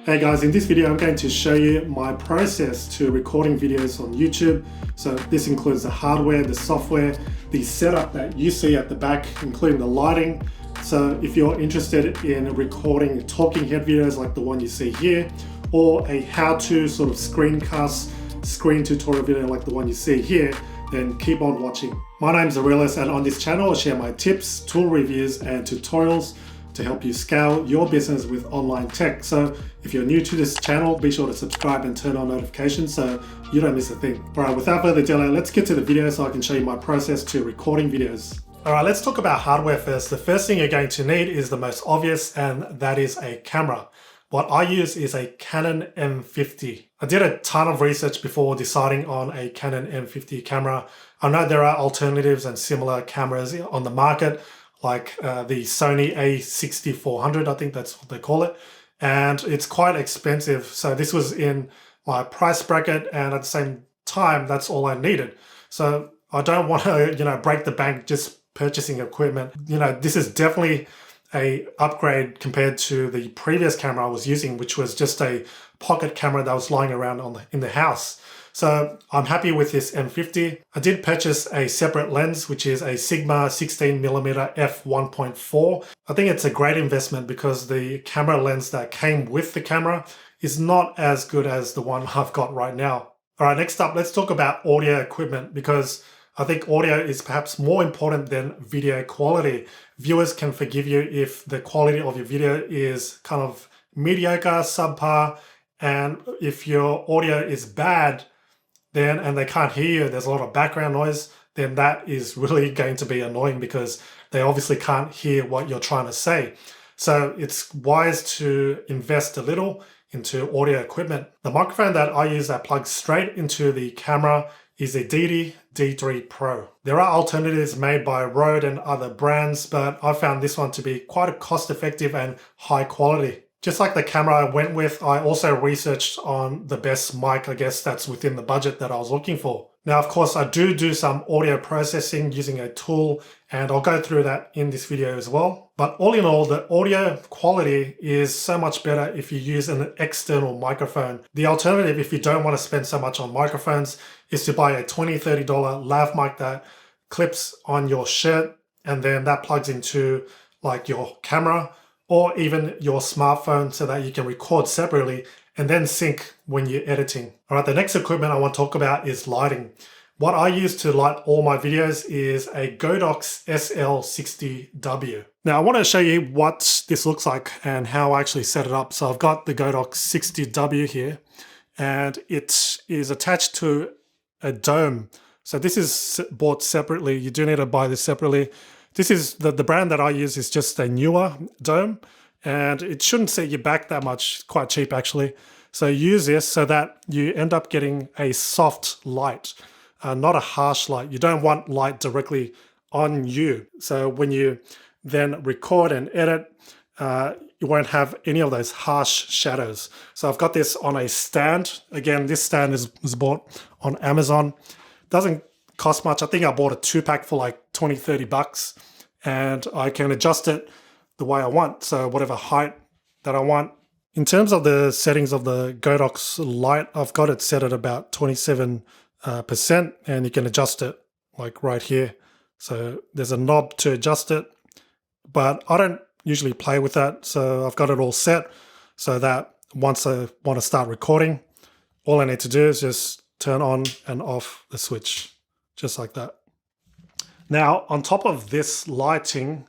Hey guys, in this video I'm going to show you my process to recording videos on YouTube. So this includes the hardware, the software, the setup that you see at the back, including the lighting. So if you're interested in recording talking head videos like the one you see here, or a how-to sort of screencast screen tutorial video like the one you see here, then keep on watching. My name's Aurelius, and on this channel I share my tips, tool reviews and tutorials to help you scale your business with online tech. So if you're new to this channel, be sure to subscribe and turn on notifications so you don't miss a thing. All right, without further delay, let's get to the video so I can show you my process to recording videos. All right, let's talk about hardware first. The first thing you're going to need is the most obvious, and that is a camera. What I use is a Canon M50. I did a ton of research before deciding on a Canon M50 camera. I know there are alternatives and similar cameras on the market, like the Sony A6400, I think that's what they call it. And it's quite expensive. So this was in my price bracket, and at the same time, that's all I needed. So I don't want to, break the bank just purchasing equipment. This is definitely a upgrade compared to the previous camera I was using, which was just a pocket camera that was lying around in the house. So I'm happy with this M50. I did purchase a separate lens, which is a Sigma 16mm f1.4. I think it's a great investment because the camera lens that came with the camera is not as good as the one I've got right now. All right, next up, let's talk about audio equipment, because I think audio is perhaps more important than video quality. Viewers can forgive you if the quality of your video is kind of mediocre, subpar, and if your audio is bad, and they can't hear you, there's a lot of background noise, then that is really going to be annoying because they obviously can't hear what you're trying to say. So it's wise to invest a little into audio equipment. The microphone that I use that plugs straight into the camera is a D3 Pro. There are alternatives made by Rode and other brands, but I found this one to be quite cost-effective and high quality. Just like the camera I went with, I also researched on the best mic, I guess that's within the budget that I was looking for. Now, of course, I do some audio processing using a tool, and I'll go through that in this video as well. But all in all, the audio quality is so much better if you use an external microphone. The alternative, if you don't want to spend so much on microphones, is to buy a $20, $30 lav mic that clips on your shirt, and then that plugs into like your camera or even your smartphone so that you can record separately and then sync when you're editing. All right, the next equipment I want to talk about is lighting. What I use to light all my videos is a Godox SL60W. Now I want to show you what this looks like and how I actually set it up. So I've got the Godox 60W here, and it is attached to a dome. So this is bought separately. You do need to buy this separately. This is the brand that I use is just a newer dome, and it shouldn't set you back that much. It's quite cheap actually. So use this so that you end up getting a soft light, not a harsh light. You don't want light directly on you. So when you then record and edit, you won't have any of those harsh shadows. So I've got this on a stand. Again, this stand was bought on Amazon. Doesn't cost much. I think I bought a 2-pack for like 20, 30 bucks, and I can adjust it the way I want. So whatever height that I want. In terms of the settings of the Godox light, I've got it set at about 27%, and you can adjust it like right here. So there's a knob to adjust it, but I don't usually play with that. So I've got it all set so that once I want to start recording, all I need to do is just turn on and off the switch. Just like that. Now, on top of this lighting,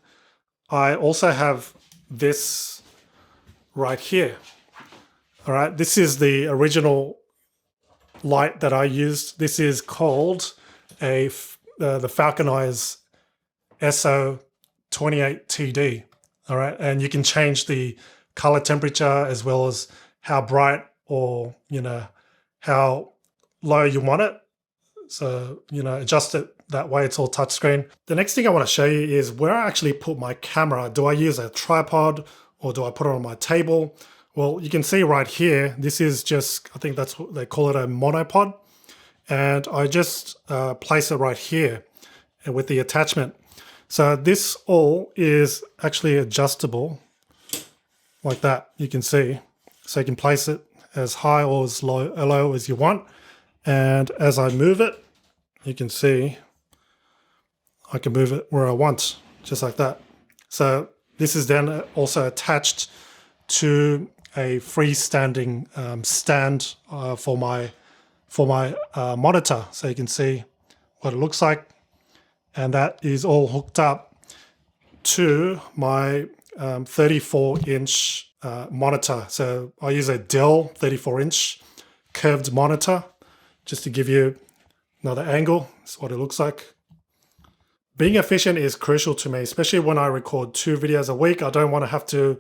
I also have this right here. All right, this is the original light that I used. This is called the Falcon Eyes SO28TD. All right, and you can change the color temperature as well as how bright or how low you want it. So, adjust it that way. It's all touchscreen. The next thing I want to show you is where I actually put my camera. Do I use a tripod or do I put it on my table? Well, you can see right here, this is just, I think that's what they call it, a monopod. And I just place it right here with the attachment. So this all is actually adjustable like that, you can see. So you can place it as high or as low as you want. And as I move it, you can see I can move it where I want, just like that. So this is then also attached to a freestanding stand for my monitor, so you can see what it looks like. And that is all hooked up to my 34-inch monitor. So I use a Dell 34-inch curved monitor, just to give you another angle. That's what it looks like. Being efficient is crucial to me, especially when I record 2 videos a week. I don't want to have to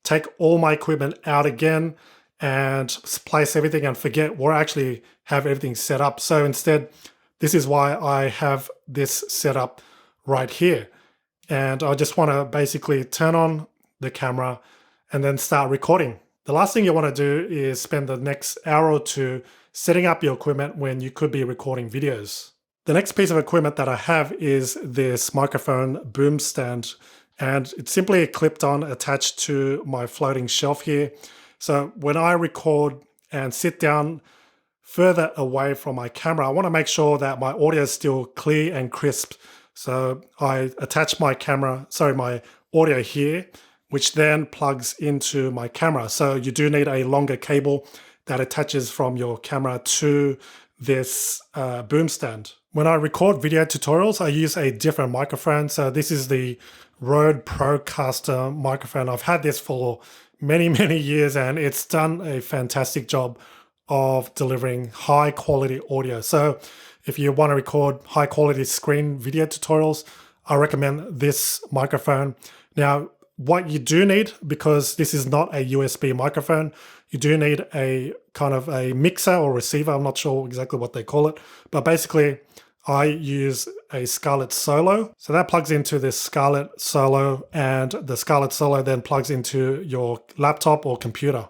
take all my equipment out again and place everything and forget where I actually have everything set up. So instead, this is why I have this set up right here. And I just want to basically turn on the camera and then start recording. The last thing you want to do is spend the next hour or two setting up your equipment when you could be recording videos. The next piece of equipment that I have is this microphone boom stand, and it's simply clipped on, attached to my floating shelf here. So when I record and sit down further away from my camera, I want to make sure that my audio is still clear and crisp. So I attach my audio here, which then plugs into my camera. So you do need a longer cable that attaches from your camera to this boom stand. When I record video tutorials, I use a different microphone. So this is the Rode Procaster microphone. I've had this for many, many years, and it's done a fantastic job of delivering high quality audio. So if you want to record high quality screen video tutorials, I recommend this microphone. Now, what you do need, because this is not a USB microphone, you do need a kind of a mixer or receiver. I'm not sure exactly what they call it, but basically I use a Scarlett Solo. So that plugs into this Scarlett Solo, and the Scarlett Solo then plugs into your laptop or computer.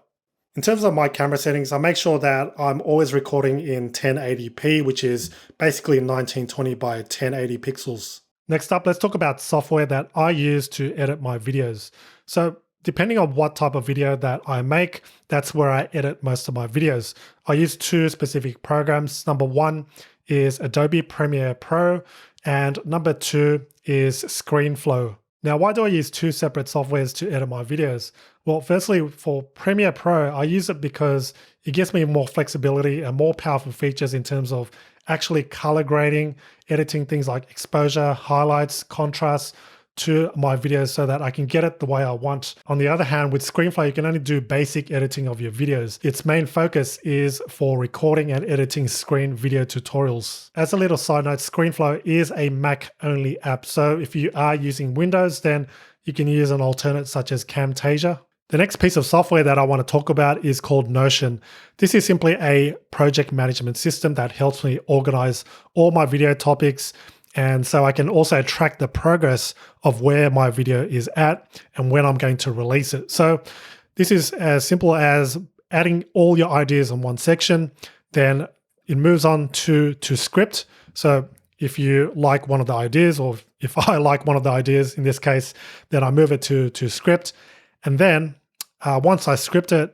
In terms of my camera settings, I make sure that I'm always recording in 1080p, which is basically 1920 by 1080 pixels. Next up, let's talk about software that I use to edit my videos. So depending on what type of video that I make, that's where I edit most of my videos. I use 2 specific programs. Number 1 is Adobe Premiere Pro, and number 2 is ScreenFlow. Now, why do I use 2 separate softwares to edit my videos? Well, firstly, for Premiere Pro, I use it because it gives me more flexibility and more powerful features in terms of actually color grading, editing things like exposure, highlights, contrast to my videos so that I can get it the way I want. On the other hand, with ScreenFlow, you can only do basic editing of your videos. Its main focus is for recording and editing screen video tutorials. As a little side note, ScreenFlow is a Mac-only app. So if you are using Windows, then you can use an alternate such as Camtasia. The next piece of software that I want to talk about is called Notion. This is simply a project management system that helps me organize all my video topics, and so I can also track the progress of where my video is at and when I'm going to release it. So this is as simple as adding all your ideas in one section, then it moves on to script. So if you like one of the ideas, or if I like one of the ideas in this case, then I move it to script. And then once I script it,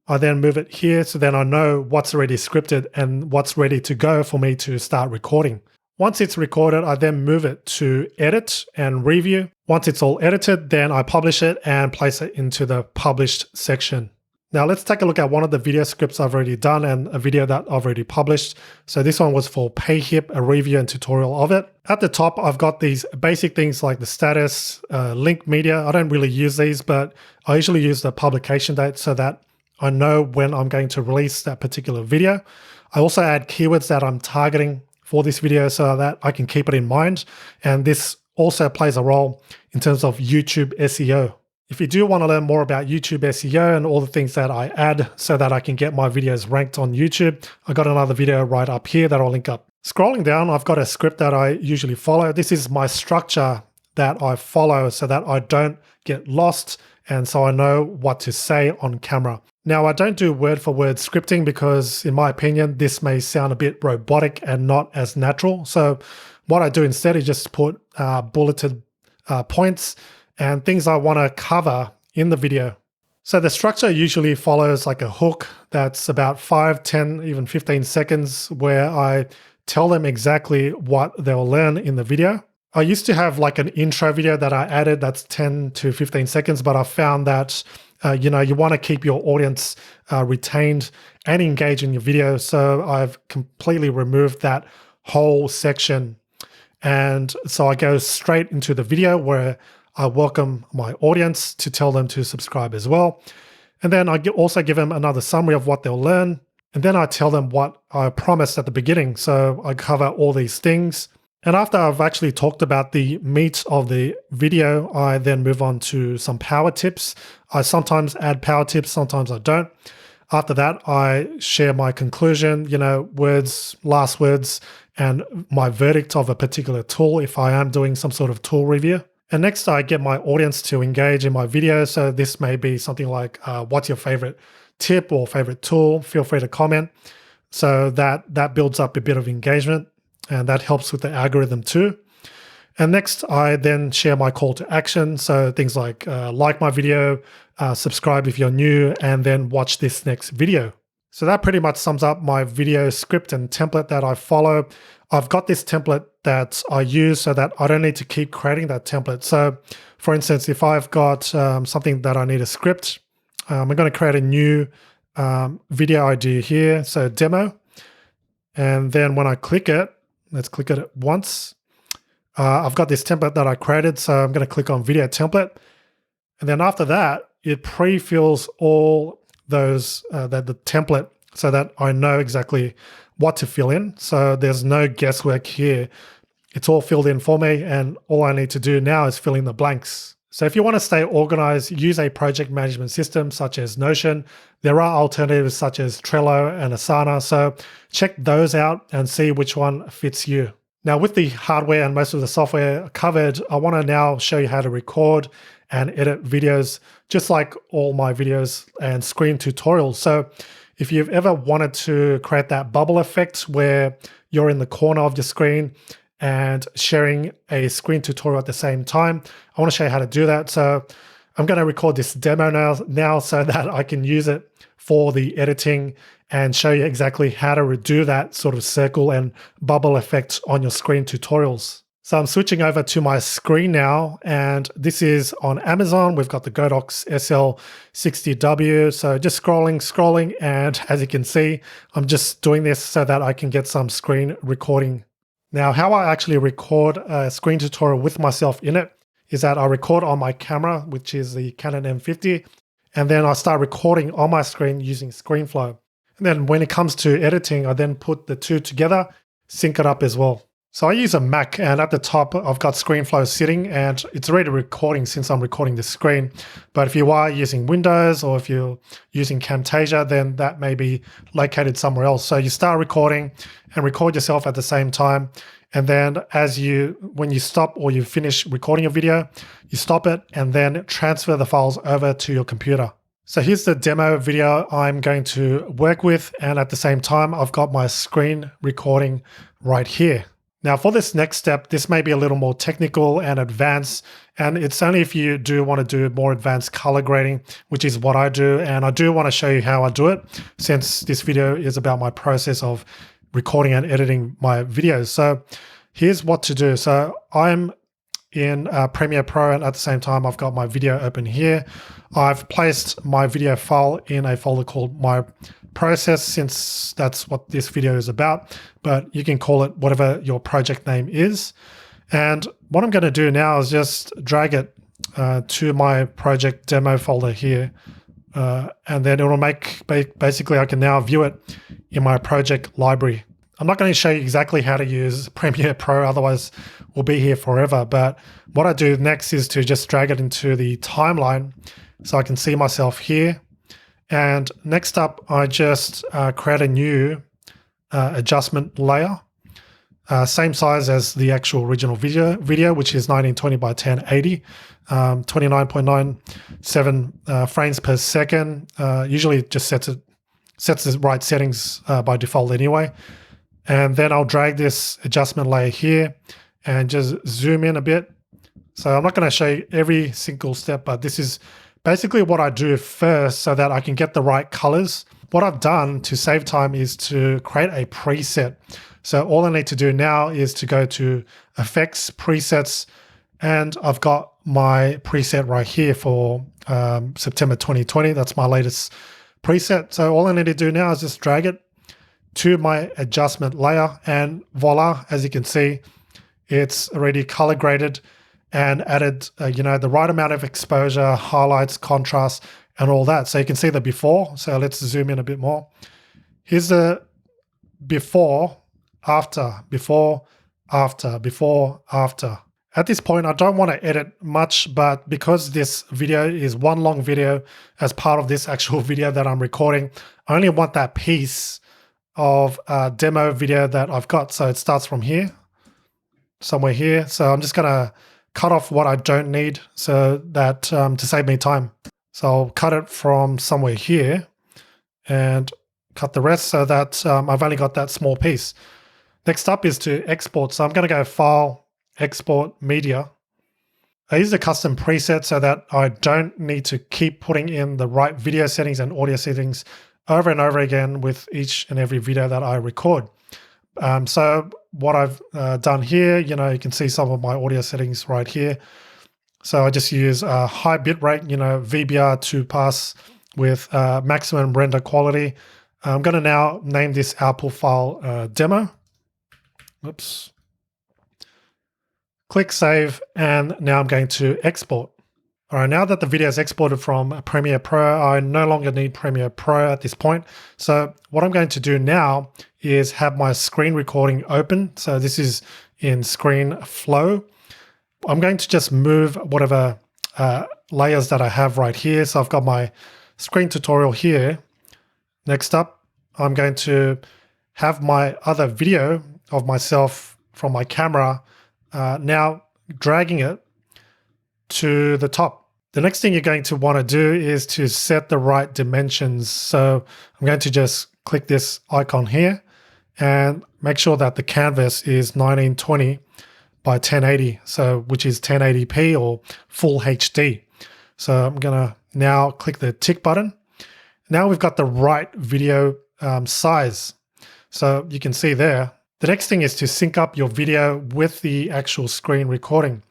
I then move it here, so then I know what's already scripted and what's ready to go for me to start recording. Once it's recorded, I then move it to edit and review. Once it's all edited, then I publish it and place it into the published section. Now let's take a look at one of the video scripts I've already done and a video that I've already published. So this one was for PayHip, a review and tutorial of it. At the top, I've got these basic things like the status, link media. I don't really use these, but I usually use the publication date so that I know when I'm going to release that particular video. I also add keywords that I'm targeting for this video so that I can keep it in mind. And this also plays a role in terms of YouTube SEO. If you do want to learn more about YouTube SEO and all the things that I add so that I can get my videos ranked on YouTube, I got another video right up here that I'll link up. Scrolling down, I've got a script that I usually follow. This is my structure that I follow so that I don't get lost and so I know what to say on camera. Now, I don't do word for word scripting because, in my opinion, this may sound a bit robotic and not as natural. So what I do instead is just put bulleted points and things I want to cover in the video. So the structure usually follows like a hook that's about 5, 10, even 15 seconds where I tell them exactly what they'll learn in the video. I used to have like an intro video that I added that's 10 to 15 seconds, but I found that you want to keep your audience retained and engaged in your video. So I've completely removed that whole section. And so I go straight into the video where I welcome my audience to tell them to subscribe as well. And then I also give them another summary of what they'll learn. And then I tell them what I promised at the beginning. So I cover all these things. And after I've actually talked about the meat of the video, I then move on to some power tips. I sometimes add power tips, sometimes I don't. After that, I share my conclusion, words, last words, and my verdict of a particular tool if I am doing some sort of tool review. And next, I get my audience to engage in my video. So this may be something like, what's your favorite tip or favorite tool? Feel free to comment. So that builds up a bit of engagement, and that helps with the algorithm too. And next, I then share my call to action. So things like my video, subscribe if you're new, and then watch this next video. So that pretty much sums up my video script and template that I follow. I've got this template that I use so that I don't need to keep creating that template. So for instance, if I've got something that I need a script, I'm going to create a new video idea here. So demo. And then when I click it, let's click it once. I've got this template that I created. So I'm going to click on video template. And then after that, it pre-fills all those, the template so that I know exactly what to fill in. So there's no guesswork here. It's all filled in for me, and all I need to do now is fill in the blanks. So if you want to stay organized, use a project management system such as Notion. There are alternatives such as Trello and Asana. So check those out and see which one fits you. Now with the hardware and most of the software covered, I want to now show you how to record and edit videos, just like all my videos and screen tutorials. So if you've ever wanted to create that bubble effect where you're in the corner of your screen and sharing a screen tutorial at the same time, I want to show you how to do that. So I'm going to record this demo now so that I can use it for the editing and show you exactly how to redo that sort of circle and bubble effect on your screen tutorials. So I'm switching over to my screen now, and this is on Amazon. We've got the Godox SL60W. So just scrolling, and as you can see, I'm just doing this so that I can get some screen recording. Now, how I actually record a screen tutorial with myself in it is that I record on my camera, which is the Canon M50, and then I start recording on my screen using ScreenFlow. And then when it comes to editing, I then put the two together, sync it up as well. So I use a Mac, and at the top, I've got ScreenFlow sitting, and it's already recording since I'm recording the screen. But if you are using Windows or if you're using Camtasia, then that may be located somewhere else. So you start recording and record yourself at the same time. And then when you stop or you finish recording a video, you stop it and then transfer the files over to your computer. So here's the demo video I'm going to work with. And at the same time, I've got my screen recording right here. Now for this next step, this may be a little more technical and advanced, and it's only if you do want to do more advanced color grading, which is what I do. And I do want to show you how I do it, since this video is about my process of recording and editing my videos. So here's what to do. So I'm in Premiere Pro, and at the same time, I've got my video open here. I've placed my video file in a folder called My Process, since that's what this video is about, but you can call it whatever your project name is. And what I'm going to do now is just drag it to my project demo folder here. And then it will basically I can now view it in my project library. I'm not going to show you exactly how to use Premiere Pro, otherwise we'll be here forever. But what I do next is to just drag it into the timeline so I can see myself here. And next up, I just create a new adjustment layer, same size as the actual original video, which is 1920 by 1080, 29.97 frames per second. Usually it just sets the right settings by default anyway. And then I'll drag this adjustment layer here and just zoom in a bit. So I'm not going to show you every single step, but this is basically what I do first so that I can get the right colors, what I've done to save time is to create a preset. So all I need to do now is to go to Effects, Presets, and I've got my preset right here for September 2020. That's my latest preset. So all I need to do now is just drag it to my adjustment layer, and voila, as you can see, it's already color graded and added the right amount of exposure, highlights, contrast, and all that. So you can see the before. So let's zoom in a bit more. Here's the before, after, before, after, before, after. At this point, I don't want to edit much, but because this video is one long video as part of this actual video that I'm recording, I only want that piece of demo video that I've got. So it starts from here, somewhere here. So I'm just going to cut off what I don't need so that to save me time. So I'll cut it from somewhere here and cut the rest so that I've only got that small piece. Next up is to export. So I'm going to go File, Export, Media. I use a custom preset so that I don't need to keep putting in the right video settings and audio settings over and over again with each and every video that I record. So what I've done here, you can see some of my audio settings right here. So I just use a high bitrate, VBR to pass with maximum render quality. I'm going to now name this output file demo. Oops. Click Save, and now I'm going to export. All right, now that the video is exported from Premiere Pro, I no longer need Premiere Pro at this point. So what I'm going to do now is have my screen recording open. So this is in ScreenFlow. I'm going to just move whatever layers that I have right here. So I've got my screen tutorial here. Next up, I'm going to have my other video of myself from my camera now dragging it to the top. The next thing you're going to want to do is to set the right dimensions. So I'm going to just click this icon here and make sure that the canvas is 1920 by 1080, so which is 1080p or full HD. So I'm going to now click the tick button. Now we've got the right video size. So you can see there. The next thing is to sync up your video with the actual screen recording.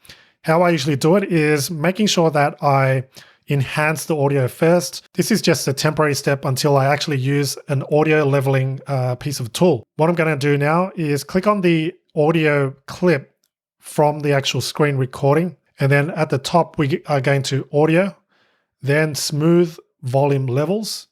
How I usually do it is making sure that I enhance the audio first. This is just a temporary step until I actually use an audio leveling piece of tool. What I'm going to do now is click on the audio clip from the actual screen recording. And then at the top, we are going to audio, then smooth volume levels.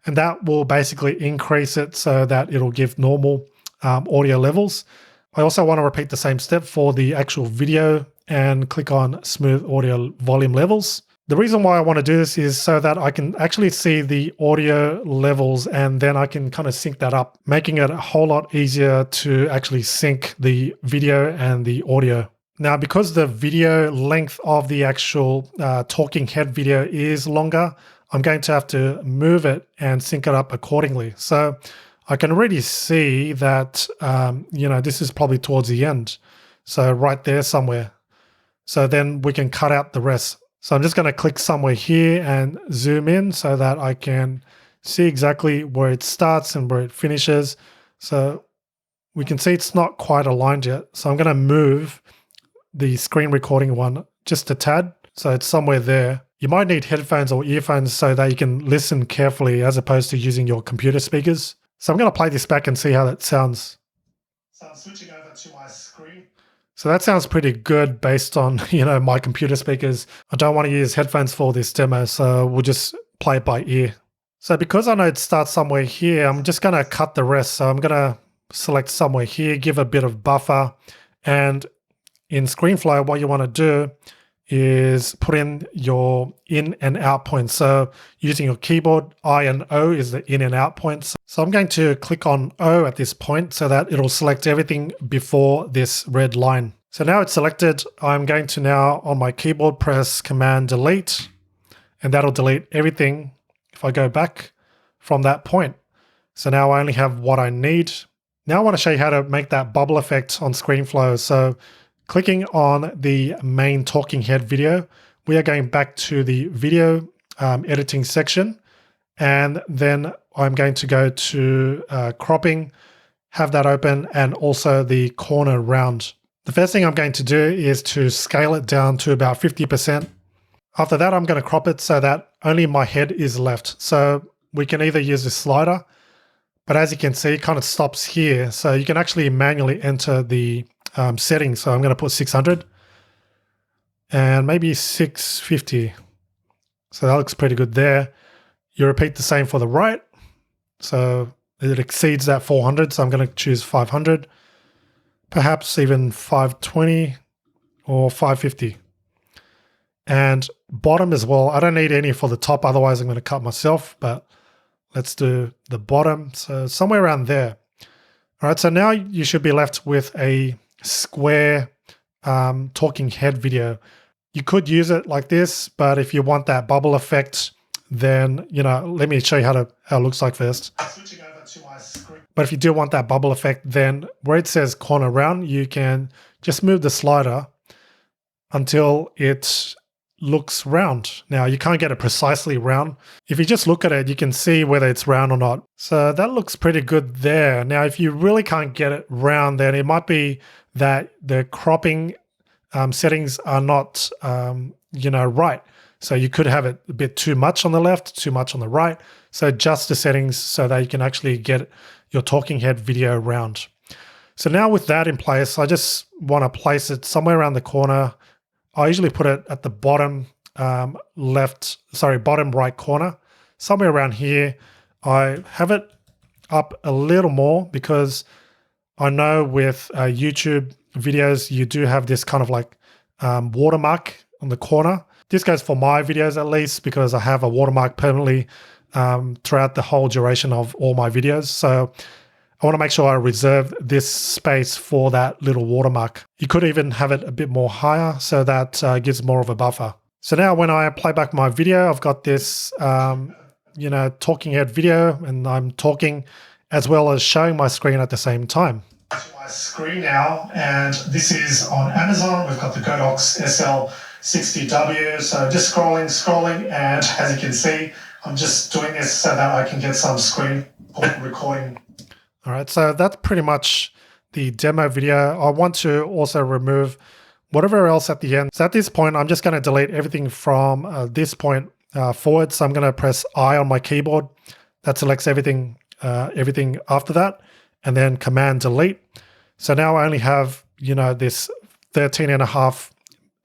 And that will basically increase it so that it'll give normal audio levels. I also want to repeat the same step for the actual video and click on smooth audio volume levels. The reason why I want to do this is so that I can actually see the audio levels and then I can kind of sync that up, making it a whole lot easier to actually sync the video and the audio. Now, because the video length of the actual talking head video is longer, I'm going to have to move it and sync it up accordingly. So I can already see that, this is probably towards the end. So right there somewhere. So then we can cut out the rest. So I'm just going to click somewhere here and zoom in so that I can see exactly where it starts and where it finishes. So we can see it's not quite aligned yet. So I'm going to move the screen recording one just a tad. So it's somewhere there. You might need headphones or earphones so that you can listen carefully as opposed to using your computer speakers. So I'm going to play this back and see how that sounds. So I'm switching over to my screen. So that sounds pretty good based on, my computer speakers. I don't want to use headphones for this demo, so we'll just play it by ear. So because I know it starts somewhere here, I'm just going to cut the rest. So I'm going to select somewhere here, give a bit of buffer. And in ScreenFlow, what you want to do is put in your in and out points. So using your keyboard, I and O is the in and out points. So I'm going to click on O at this point so that it'll select everything before this red line. So now it's selected. I'm going to now on my keyboard press Command Delete, and that'll delete everything if I go back from that point. So now I only have what I need. Now I want to show you how to make that bubble effect on ScreenFlow. So clicking on the main talking head video, we are going back to the video editing section, and then I'm going to go to cropping, have that open, and also the corner round. The first thing I'm going to do is to scale it down to about 50%. After that, I'm going to crop it so that only my head is left. So we can either use the slider, but as you can see, it kind of stops here. So you can actually manually enter the settings. So I'm going to put 600 and maybe 650. So that looks pretty good there. You repeat the same for the right. So it exceeds that 400. So I'm going to choose 500, perhaps even 520 or 550. And bottom as well. I don't need any for the top, otherwise I'm going to cut myself, but let's do the bottom. So somewhere around there. All right, so now you should be left with a square talking head video. You could use it like this, but if you want that bubble effect, then, let me show you how it looks like first. Switching over to my screen. But if you do want that bubble effect, then where it says corner round, you can just move the slider until it looks round. Now, you can't get it precisely round. If you just look at it, you can see whether it's round or not. So that looks pretty good there. Now, if you really can't get it round, then it might be that the cropping settings are not, right. So you could have it a bit too much on the left, too much on the right. So adjust the settings so that you can actually get your talking head video round. So now with that in place, I just want to place it somewhere around the corner. I usually put it at the bottom bottom right corner, somewhere around here. I have it up a little more because I know with YouTube videos, you do have this kind of like watermark on the corner. This goes for my videos at least because I have a watermark permanently throughout the whole duration of all my videos. So I want to make sure I reserve this space for that little watermark. You could even have it a bit more higher so that gives more of a buffer. So now when I play back my video, I've got this, talking head video, and I'm talking as well as showing my screen at the same time. My screen now, and this is on Amazon. We've got the Godox SL60W. So just scrolling, and as you can see, I'm just doing this so that I can get some screen recording. All right, so that's pretty much the demo video. I want to also remove whatever else at the end. So at this point, I'm just going to delete everything from this point forward. So I'm going to press I on my keyboard. That selects everything after that, and then Command Delete. So now I only have, this 13.5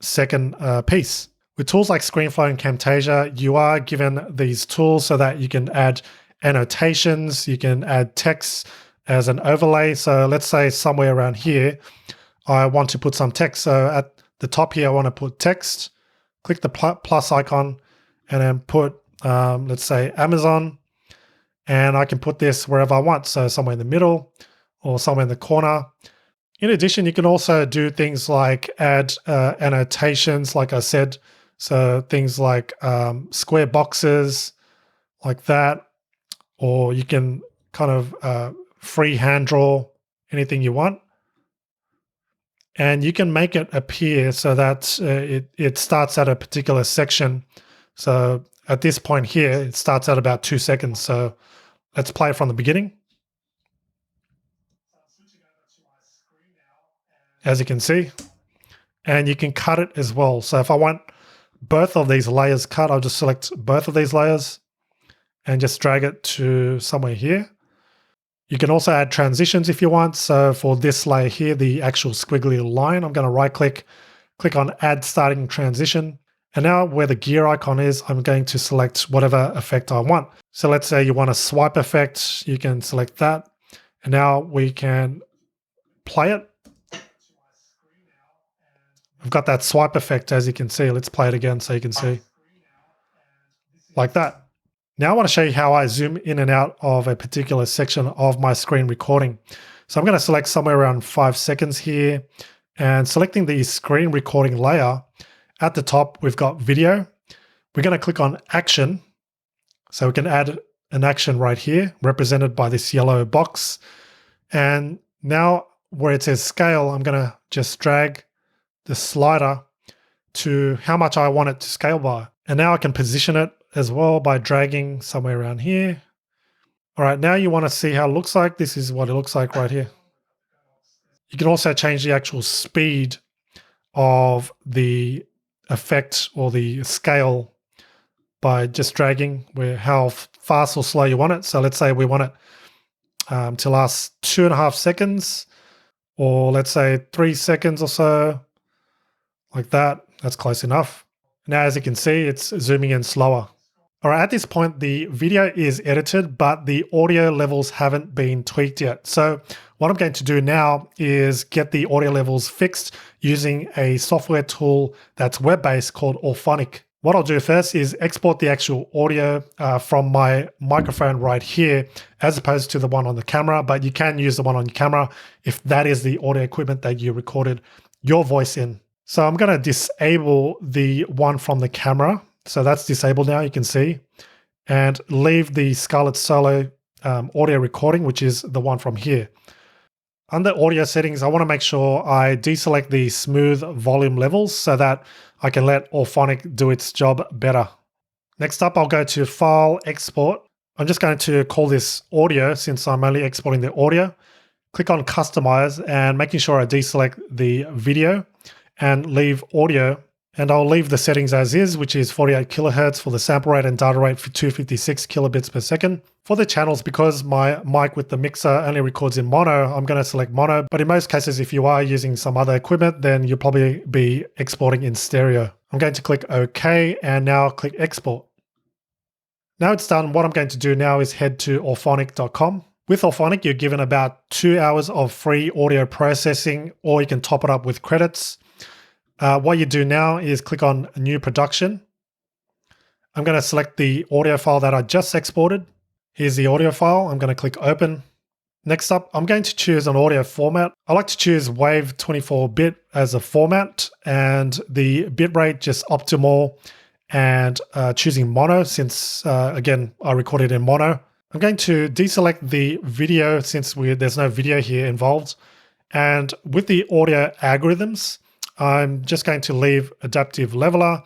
second piece. With tools like ScreenFlow and Camtasia, you are given these tools so that you can add annotations, you can add text as an overlay. So let's say somewhere around here, I want to put some text. So at the top here, I want to put text, click the plus icon, and then put, let's say Amazon, and I can put this wherever I want. So somewhere in the middle or somewhere in the corner. In addition, you can also do things like add annotations, like I said. So things like square boxes like that, or you can kind of freehand draw anything you want. And you can make it appear so that it starts at a particular section. So at this point here, it starts at about 2 seconds. So let's play it from the beginning. As you can see, and you can cut it as well. So if I want both of these layers cut, I'll just select both of these layers and just drag it to somewhere here. You can also add transitions if you want. So for this layer here, the actual squiggly line, I'm going to right click on Add Starting Transition. And now where the gear icon is, I'm going to select whatever effect I want. So let's say you want a swipe effect, you can select that. And now we can play it. I've got that swipe effect, as you can see. Let's play it again so you can see. Like that. Now I want to show you how I zoom in and out of a particular section of my screen recording. So I'm going to select somewhere around 5 seconds here, and selecting the screen recording layer. At the top, we've got video. We're going to click on action. So we can add an action right here, represented by this yellow box. And now where it says scale, I'm going to just drag the slider to how much I want it to scale by. And now I can position it as well by dragging somewhere around here. All right, now you want to see how it looks like. This is what it looks like right here. You can also change the actual speed of the effect or the scale by just dragging how fast or slow you want it. So let's say we want it to last 2.5 seconds, or let's say 3 seconds or so, like that. That's close enough. Now, as you can see, it's zooming in slower. All right, at this point, the video is edited, but the audio levels haven't been tweaked yet. So what I'm going to do now is get the audio levels fixed using a software tool that's web-based called Auphonic. What I'll do first is export the actual audio from my microphone right here, as opposed to the one on the camera, but you can use the one on your camera if that is the audio equipment that you recorded your voice in. So I'm going to disable the one from the camera. So that's disabled now, you can see, and leave the Scarlett Solo audio recording, which is the one from here. Under audio settings, I want to make sure I deselect the smooth volume levels so that I can let Auphonic do its job better. Next up, I'll go to File, Export. I'm just going to call this audio since I'm only exporting the audio. Click on Customize and making sure I deselect the video and leave audio. And I'll leave the settings as is, which is 48 kilohertz for the sample rate and data rate for 256 kilobits per second. For the channels, because my mic with the mixer only records in mono, I'm going to select mono. But in most cases, if you are using some other equipment, then you'll probably be exporting in stereo. I'm going to click OK and now click Export. Now it's done. What I'm going to do now is head to auphonic.com. With Auphonic, you're given about 2 hours of free audio processing, or you can top it up with credits. What you do now is click on New Production. I'm going to select the audio file that I just exported. Here's the audio file. I'm going to click Open. Next up, I'm going to choose an audio format. I like to choose WAV 24-bit as a format, and the bitrate just optimal, and choosing mono since, again, I recorded in mono. I'm going to deselect the video since there's no video here involved. And with the audio algorithms, I'm just going to leave adaptive leveler,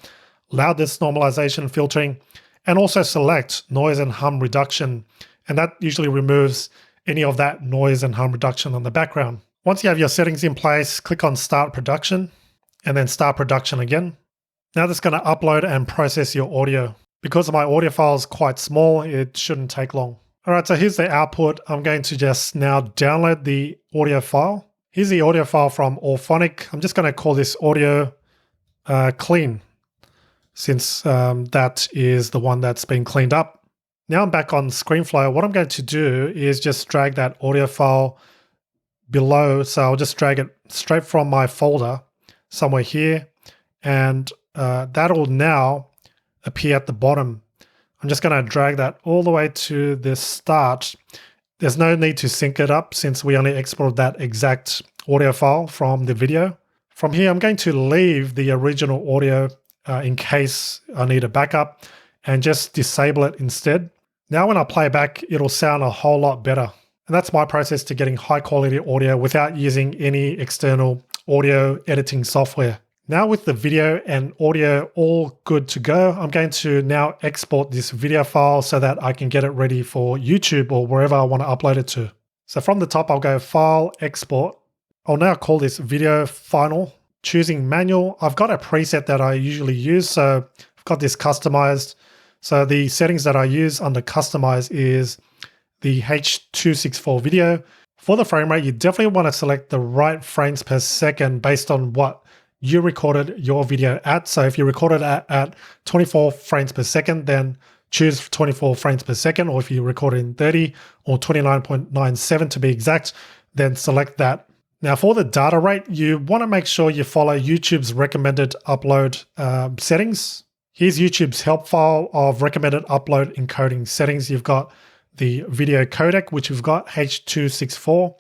loudness normalization filtering, and also select noise and hum reduction. And that usually removes any of that noise and hum reduction on the background. Once you have your settings in place, click on Start Production and then Start Production again. Now that's going to upload and process your audio. Because my audio file is quite small, it shouldn't take long. All right, so here's the output. I'm going to just now download the audio file. Here's the audio file from Auphonic. I'm just going to call this audio clean, since that is the one that's been cleaned up. Now I'm back on ScreenFlow. What I'm going to do is just drag that audio file below. So I'll just drag it straight from my folder somewhere here, and that'll now appear at the bottom. I'm just going to drag that all the way to the start. There's no need to sync it up since we only exported that exact audio file from the video. From here, I'm going to leave the original audio in case I need a backup and just disable it instead. Now when I play back, it'll sound a whole lot better. And that's my process to getting high quality audio without using any external audio editing software. Now with the video and audio all good to go, I'm going to now export this video file so that I can get it ready for YouTube or wherever I want to upload it to. So from the top, I'll go File, Export. I'll now call this Video Final. Choosing Manual, I've got a preset that I usually use, so I've got this customized. So the settings that I use under Customize is the H.264 video. For the frame rate, you definitely want to select the right frames per second based on what you recorded your video at. So if you recorded at 24 frames per second, then choose 24 frames per second, or if you recorded in 30 or 29.97 to be exact, then select that. Now for the data rate, you want to make sure you follow YouTube's recommended upload settings. Here's YouTube's help file of recommended upload encoding settings. You've got the video codec, which we've got H.264,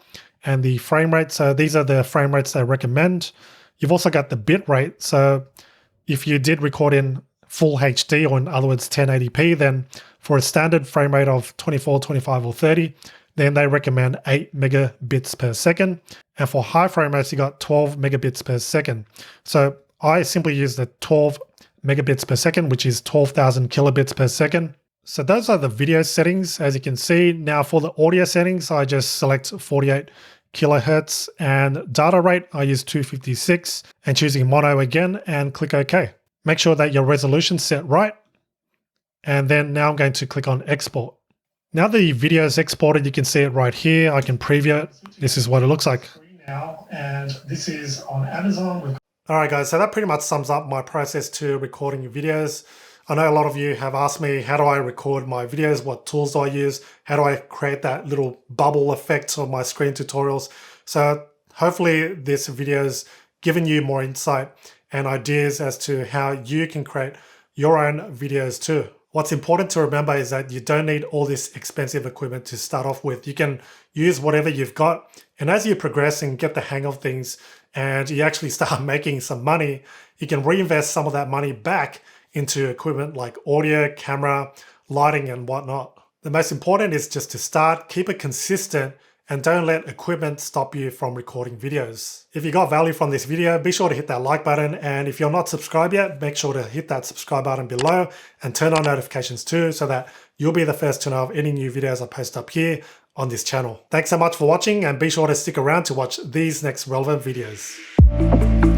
and the frame rate. So these are the frame rates they recommend. You've also got the bit rate. So if you did record in full HD, or in other words 1080p, then for a standard frame rate of 24, 25, or 30, then they recommend 8 megabits per second. And for high frame rates, you got 12 megabits per second. So I simply use the 12 megabits per second, which is 12,000 kilobits per second. So those are the video settings, as you can see. Now for the audio settings, I just select 48 kilohertz, and data rate, I use 256, and choosing mono again, and click OK. Make sure that your resolution's set right. And then now I'm going to click on export. Now the video is exported, you can see it right here. I can preview it. This is what it looks like. Now, and this is on Amazon. Alright guys, so that pretty much sums up my process to recording videos. I know a lot of you have asked me, how do I record my videos? What tools do I use? How do I create that little bubble effect on my screen tutorials? So hopefully this video has given you more insight and ideas as to how you can create your own videos too. What's important to remember is that you don't need all this expensive equipment to start off with. You can use whatever you've got, and as you progress and get the hang of things and you actually start making some money, you can reinvest some of that money back into equipment like audio, camera, lighting, and whatnot. The most important is just to start, keep it consistent, and don't let equipment stop you from recording videos. If you got value from this video, be sure to hit that like button, and if you're not subscribed yet, make sure to hit that subscribe button below and turn on notifications too, so that you'll be the first to know of any new videos I post up here on this channel. Thanks so much for watching, and be sure to stick around to watch these next relevant videos.